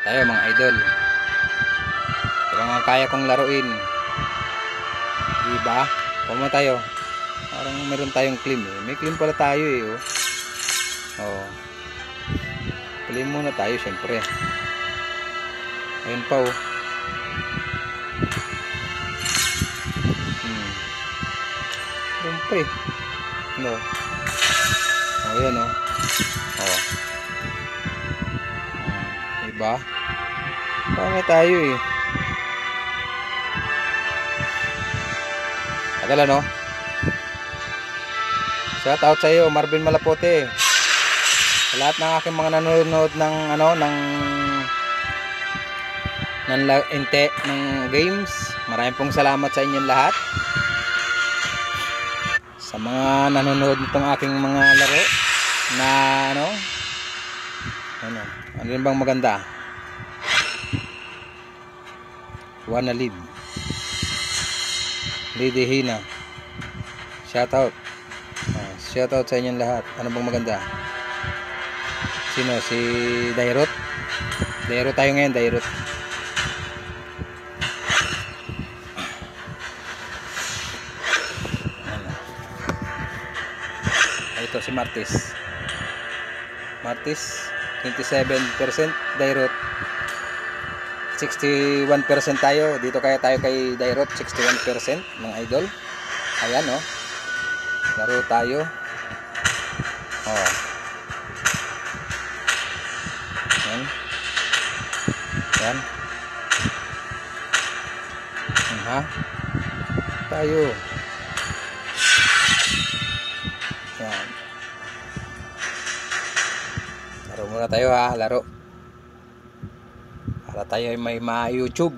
tayo mga idol. Ito mga kaya kong laruin, diba? Puma tayo, parang meron tayong claim eh. May claim pala tayo eh, oh. Oh, claim muna tayo syempre. Ayun pa oh. Syempre no. Oh, ayan oh. Oh, diba? Pama tayo eh. Tagal ano? Shout out sa iyo, Marvin Malapote. Sa lahat ng aking mga nanonood ng ano, ng games. Maraming pong salamat sa inyong lahat. Sa mga nanonood nitong aking mga laro na ano rin bang maganda? Wanna live. Lady Hina. Shout out. Shout out sa inyong lahat. Ano bang maganda? Sino? Si Dairot? Dairot tayo ngayon, Dairot. Ito si Martis. Martis 27%, Dairot 61% tayo. Dito kaya tayo kay Dairot 61% mga idol. Ayan oh. Laro tayo. Oh. Yan. Yan. Ha? Tayo. Yan. Laro muna tayo ha, laro. Para tayo ay may ma-YouTube.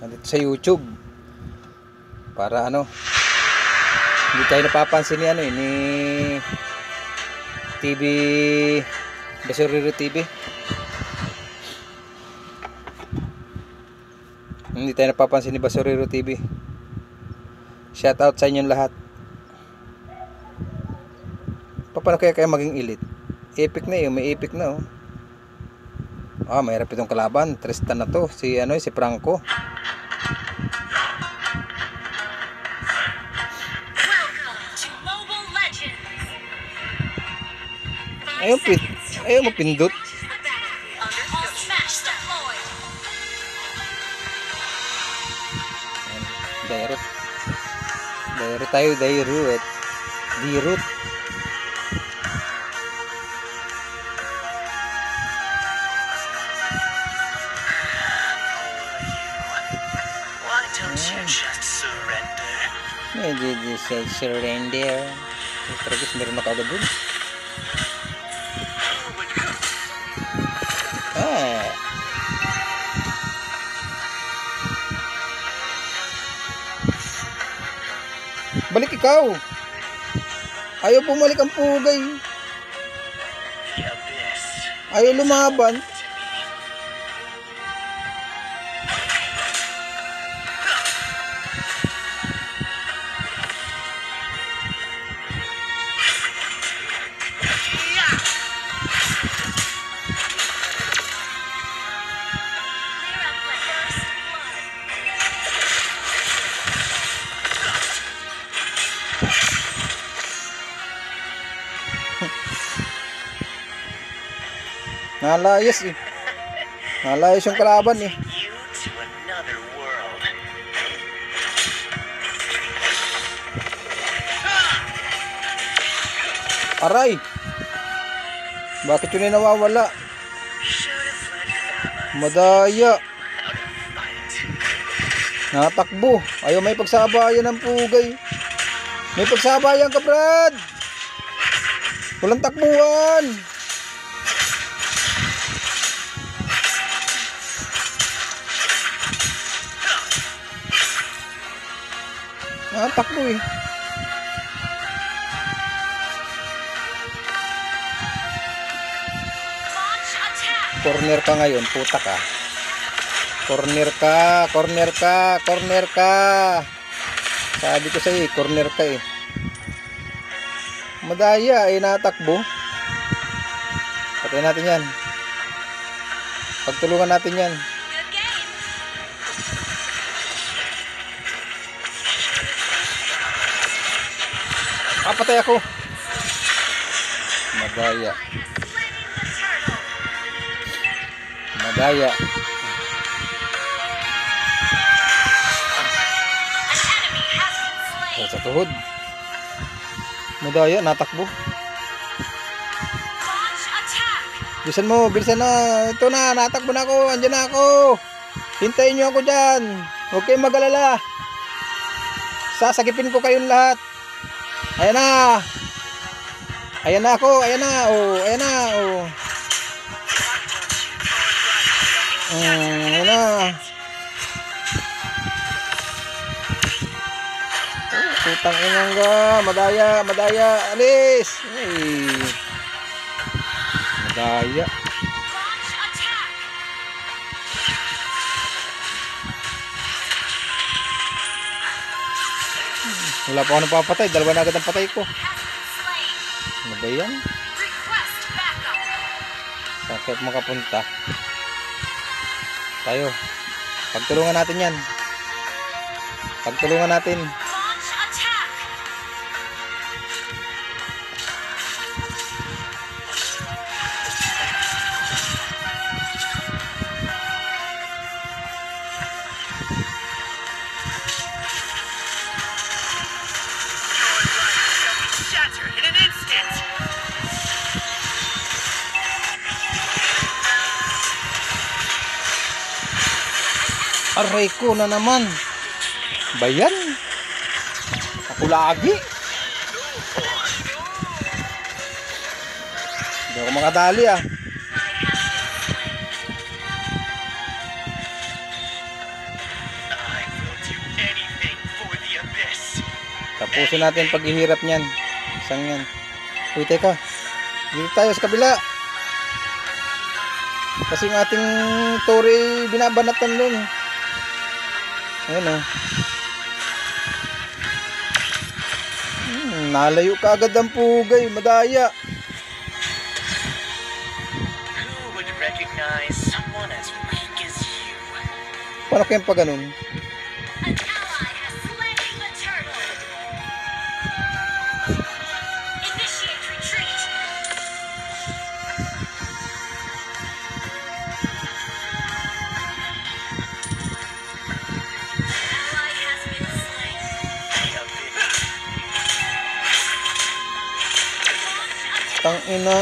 Nandito sa YouTube. Para ano, hindi tayo napapansin ni ano ni TV Basurero TV. Hindi tayo napapansin ni Basurero TV. Shout out sa inyong lahat. Paano kaya maging elite? Epic na yun, may epic na oh. Ah, mahirap itong kalaban. Tristan na to. Si Franco. Ayaw mapindot. Dairot. Dairot tayo, Dairot. Dirut. Just surrender. Terus meron na kagad dun. Balik ikaw. Ayaw bumalik ang pugay. Ayaw lumaban. Nalayas eh. Nalayas yung kalaban eh. Aray! Bakit yun ay nawawala? Madaya. Natakbo. Ayaw may pagsabayan ng pugay. May pagsabayan ka, Brad. Walang takbuhan. Takbo eh. Corner ka ngayon, puta ka. Corner ka, corner ka, corner ka. Sabi ko sa iyo, corner ka eh. Madaya ay natakbo. Patay natin yan. Pagtulungan natin yan. Patay ako. Madaya. Madaya. Sa tuhod. Madaya, natakbo. Bilisan mo, bilisan na. Ito na, natakbo na ako. Andyan na ako. Hintayin nyo ako dyan. Huwag kayong mag-alala. Sasagipin ko kayong lahat. Ayan na. Ayan na ako. Ayan na. Oh, ayan na. Oh. Ayan na. Putang inang ka. Madaya, madaya. Alis. Ay. Madaya. Wala pa ako napapatay. Dalawa na agad ang patay ko. Ano ba yan? Saan kayo makapunta? Tayo. Pagtulungan natin yan. Pagtulungan natin. Aray ko na naman. Bayan. Ako lagi. Hindi ako makadali ah. Tapusin natin paghihirap niyan. Isang yan. Uy, teka. Dito tayo sa kabila. Kasi yung ating tore binabanatan dun. Ayan o. Nalayo ka agad ang pugay. Madaya. Who would recognize someone as weak as you? Paano kayang pa ganun? An ally has slain the turtle. Initiate retreat. Ally has been slain. Tangina,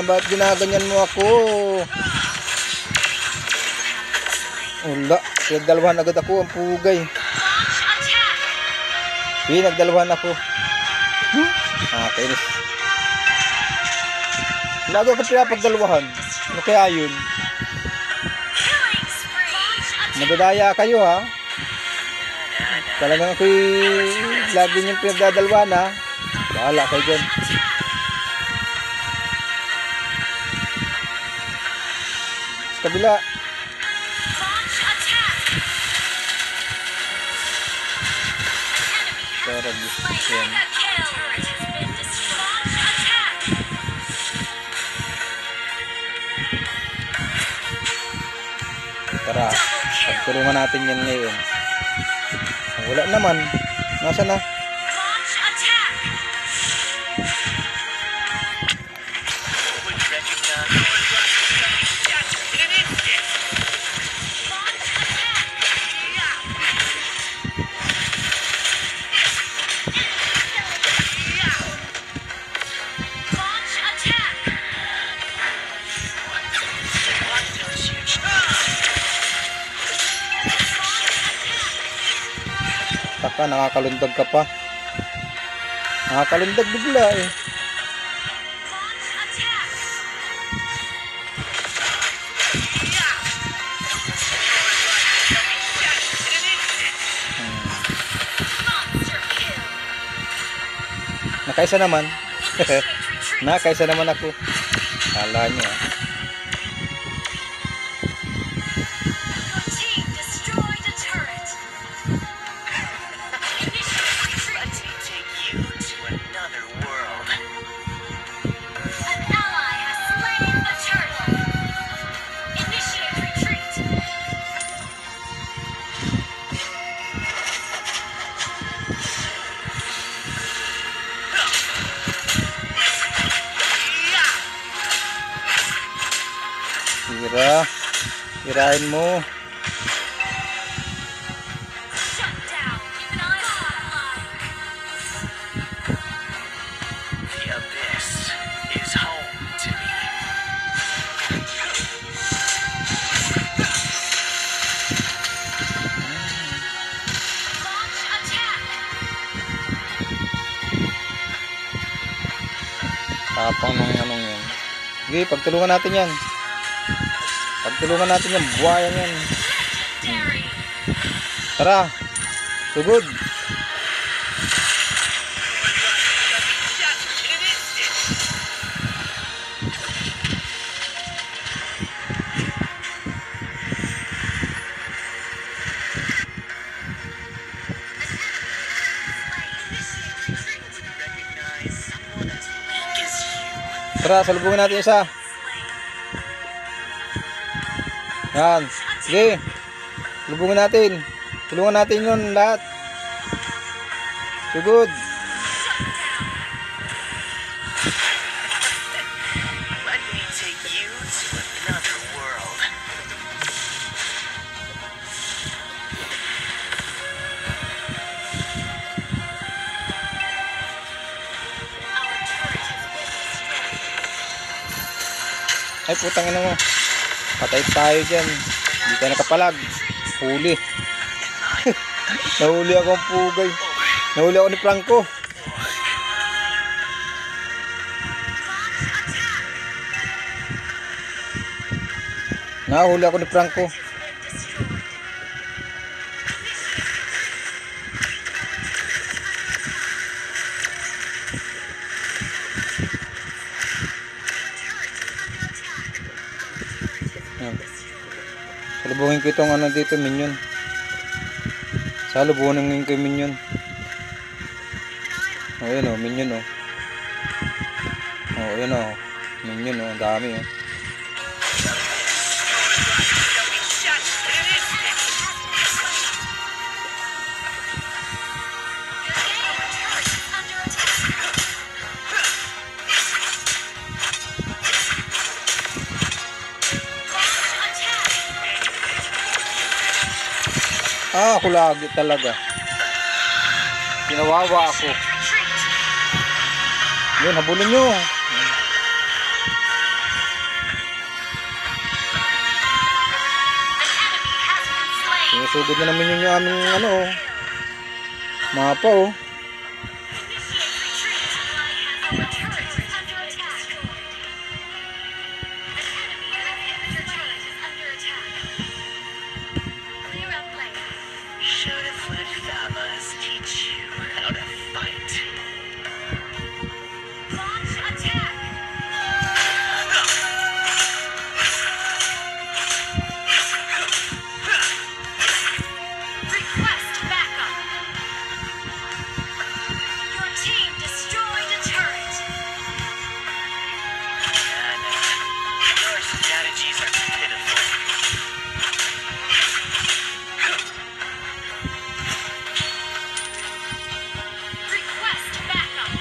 ba't ginaganyan mo ako? Wala, pinagdalawan agad ako ang pugay. Pinagdalawan ako. Kainis. Lagi ako pinapagdalawahan. Ano kaya yun? Madadaya kayo ha. Talagang ako'y lagi niyong pinagdadalawan ha. Bahala kayo dyan. Sa kabila. Sarap gusto yan. Tara, pagtulungan natin yan ngayon. Wala naman. Nasaan na? Taka, nakakalundag ka pa. Nakakalundag bigla eh. Nakaisa naman. Nakaisa naman ako. Kala nyo ah. An ally has slain the turtle. Initiate Tirahin mo. Shut down. Keep an eye on. The abyss is home to me. Launch attack. Tapang ng anong yan. Sige, pagtulungan natin yan. Pagtulungan natin yan. Buhayan yan. Legendary. Tara. Sugod. Recognize someone as weak as you. Tara, salubungin natin isa. Yan. Sige. Salubungin natin. Tulungan natin yun lahat. Sugod. Let me take you to another world. Our turret has been destroyed. Ay, putang ina mo. Patay tayo dyan. Hindi tayo nakapalag. Huli. Nahuli ako ang pugay. Nahuli ako ni Franco. Nahuli ako ni Franco. Yan. Salubungin ko itong ano dito, minion. Salubungin ko yung minion. O, yun o, minion o. O, yun o. Minion o, ang dami o. Ah, ako lagi talaga. Pinawawa ako. Yun, habulin nyo. Sinusugod na namin yung aming ano, mapa oh. Should have let Thamas teach you how to fight. Launch attack! Request backup! Your team destroyed a turret! Your strategies are pitiful. Request backup!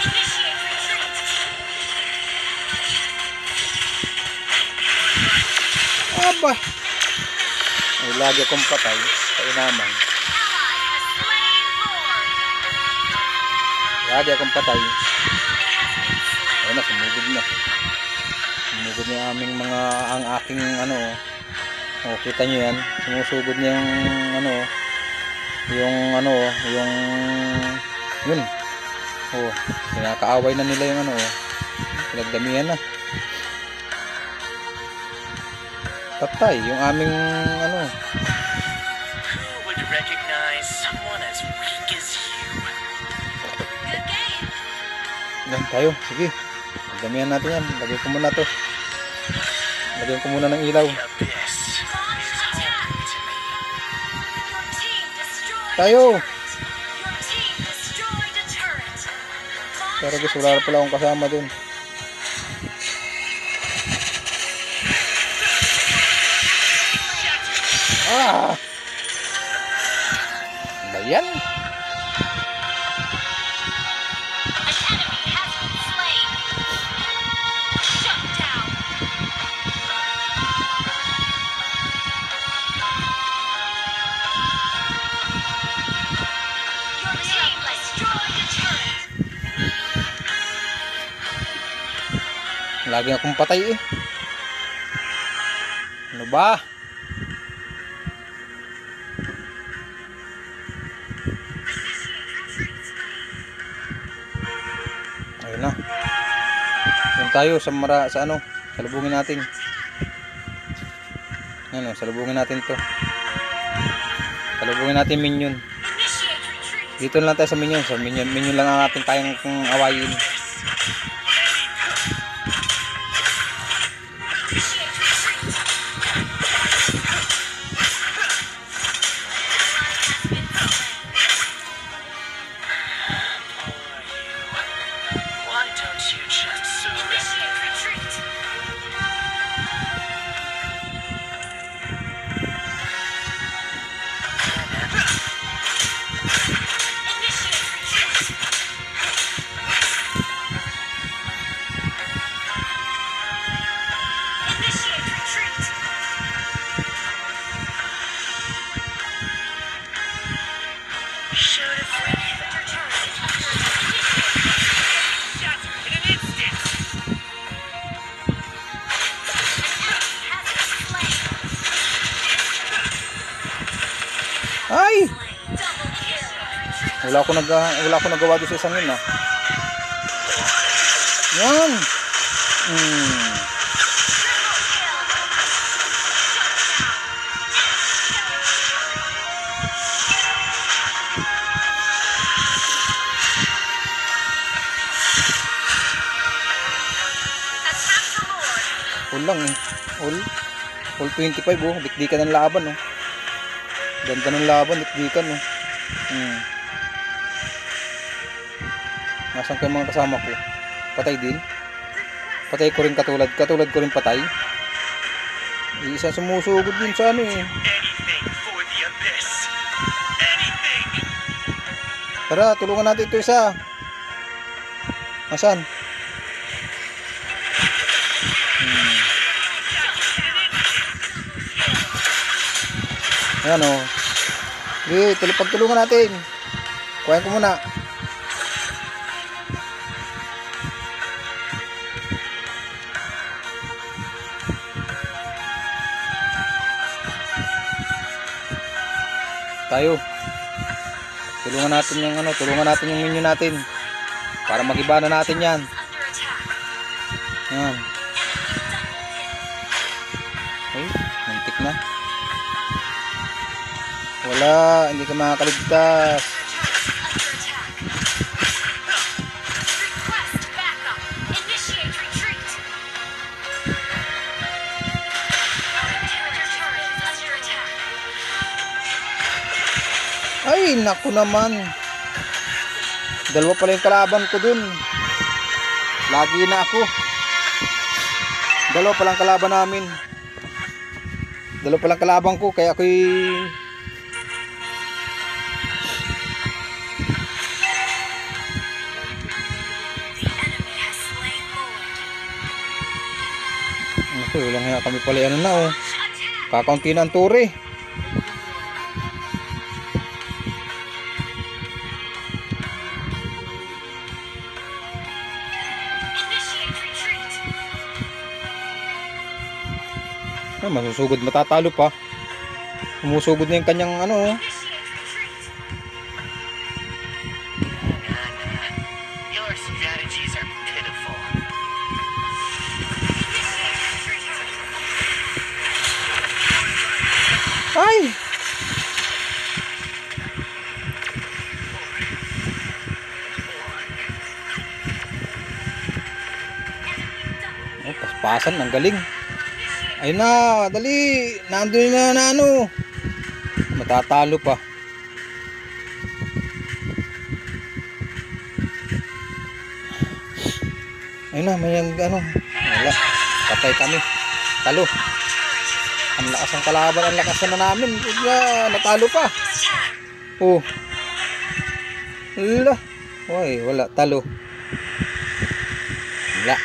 Initiate retreat! Aba! Ay, lagi akong patay sa inaman. Ally has slain Lord! Lagi akong patay. Ally has been slain! Ayun na, sumugod na. Sumugod na yung aming mga, ang aking ano, oh, kita nyo yan. Sumusugod niya yung ano, yung yun. Oh, kinakaaway na nila yung ano, pinagdamihan na. Patay, yung aming ano. Who would recognize someone as weak as you? Good game! Yan tayo, sige. Damihan natin yan. Lagyan ko muna to. Lagyan ko muna ng ilaw. The abyss is home to me. Your team destroyed Tayo. a turret! Your team destroyed a turret! Pero guys, wala pala akong kasama dun. Ah! Ba yan? An enemy has been slain! Lagi akong patay eh. Ano ba? Ayun na. Yun tayo sa ano, salubungin natin. Ano, salubungin natin to. Salubungin natin minion. Dito lang tayo sa minion. Sa minion lang ang ating kayang awayin. Why don't you just surrender? Shoot a free shots in an instant. Ay! Wala ko nagawa doon sa isang yun ah. Yan! All lang eh. All 25 oh. Dikdikan ng laban oh. Ganda ng laban, dikdikan oh. Nasaan kayo mga kasama ko? Patay din? Patay ko rin katulad ko rin patay. Isa sumusugod din sa ano eh. Anything for the abyss. Anything. Tara, tulungan natin ito isa. Nasaan? Ayan o. Pagtulungan natin. Kuhain ko muna. Tayo. Tulungan natin yung minion natin. Para mag-iba na natin yan. Yan. Ay, muntik na. Wala, hindi ka makakaligtas. Ay, naku naman. Dalawa pala yung kalaban ko dun. Lagi na ako. Dalawa palang kalaban namin. Dalawa palang kalaban ko, kaya ako'y wala nga kami pala ano na oh. Kakaunti na ang turi. Ay, masusugod, matatalo pa. Umusugod na yung kanyang ano oh. Your strategies are pitiful. Ay! Oh, paspasan, ang galing. Ayun na, dali. Nandun na ano. Matatalo pa. Ayun na, may ano. Wala. Patay kami. Talo. Ang lakas ng kalaban, ang lakas na namin. Natalo pa. Oh. Wala. Uy, wala. Talo. Wala.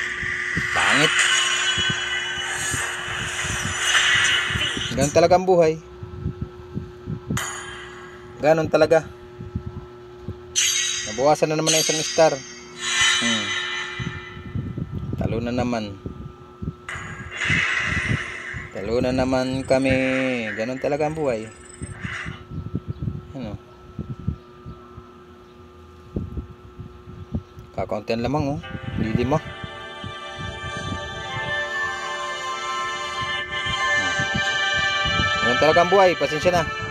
Pangit. Ganun talaga ang buhay. Ganun talaga. Nabawasan na naman ang isang star. Talo na naman. Talo na naman kami. Ganon talaga ang buhay. Ano? Kakaunti lamang oh. Hindi lima. Ganon talaga ang buhay. Pasensya na.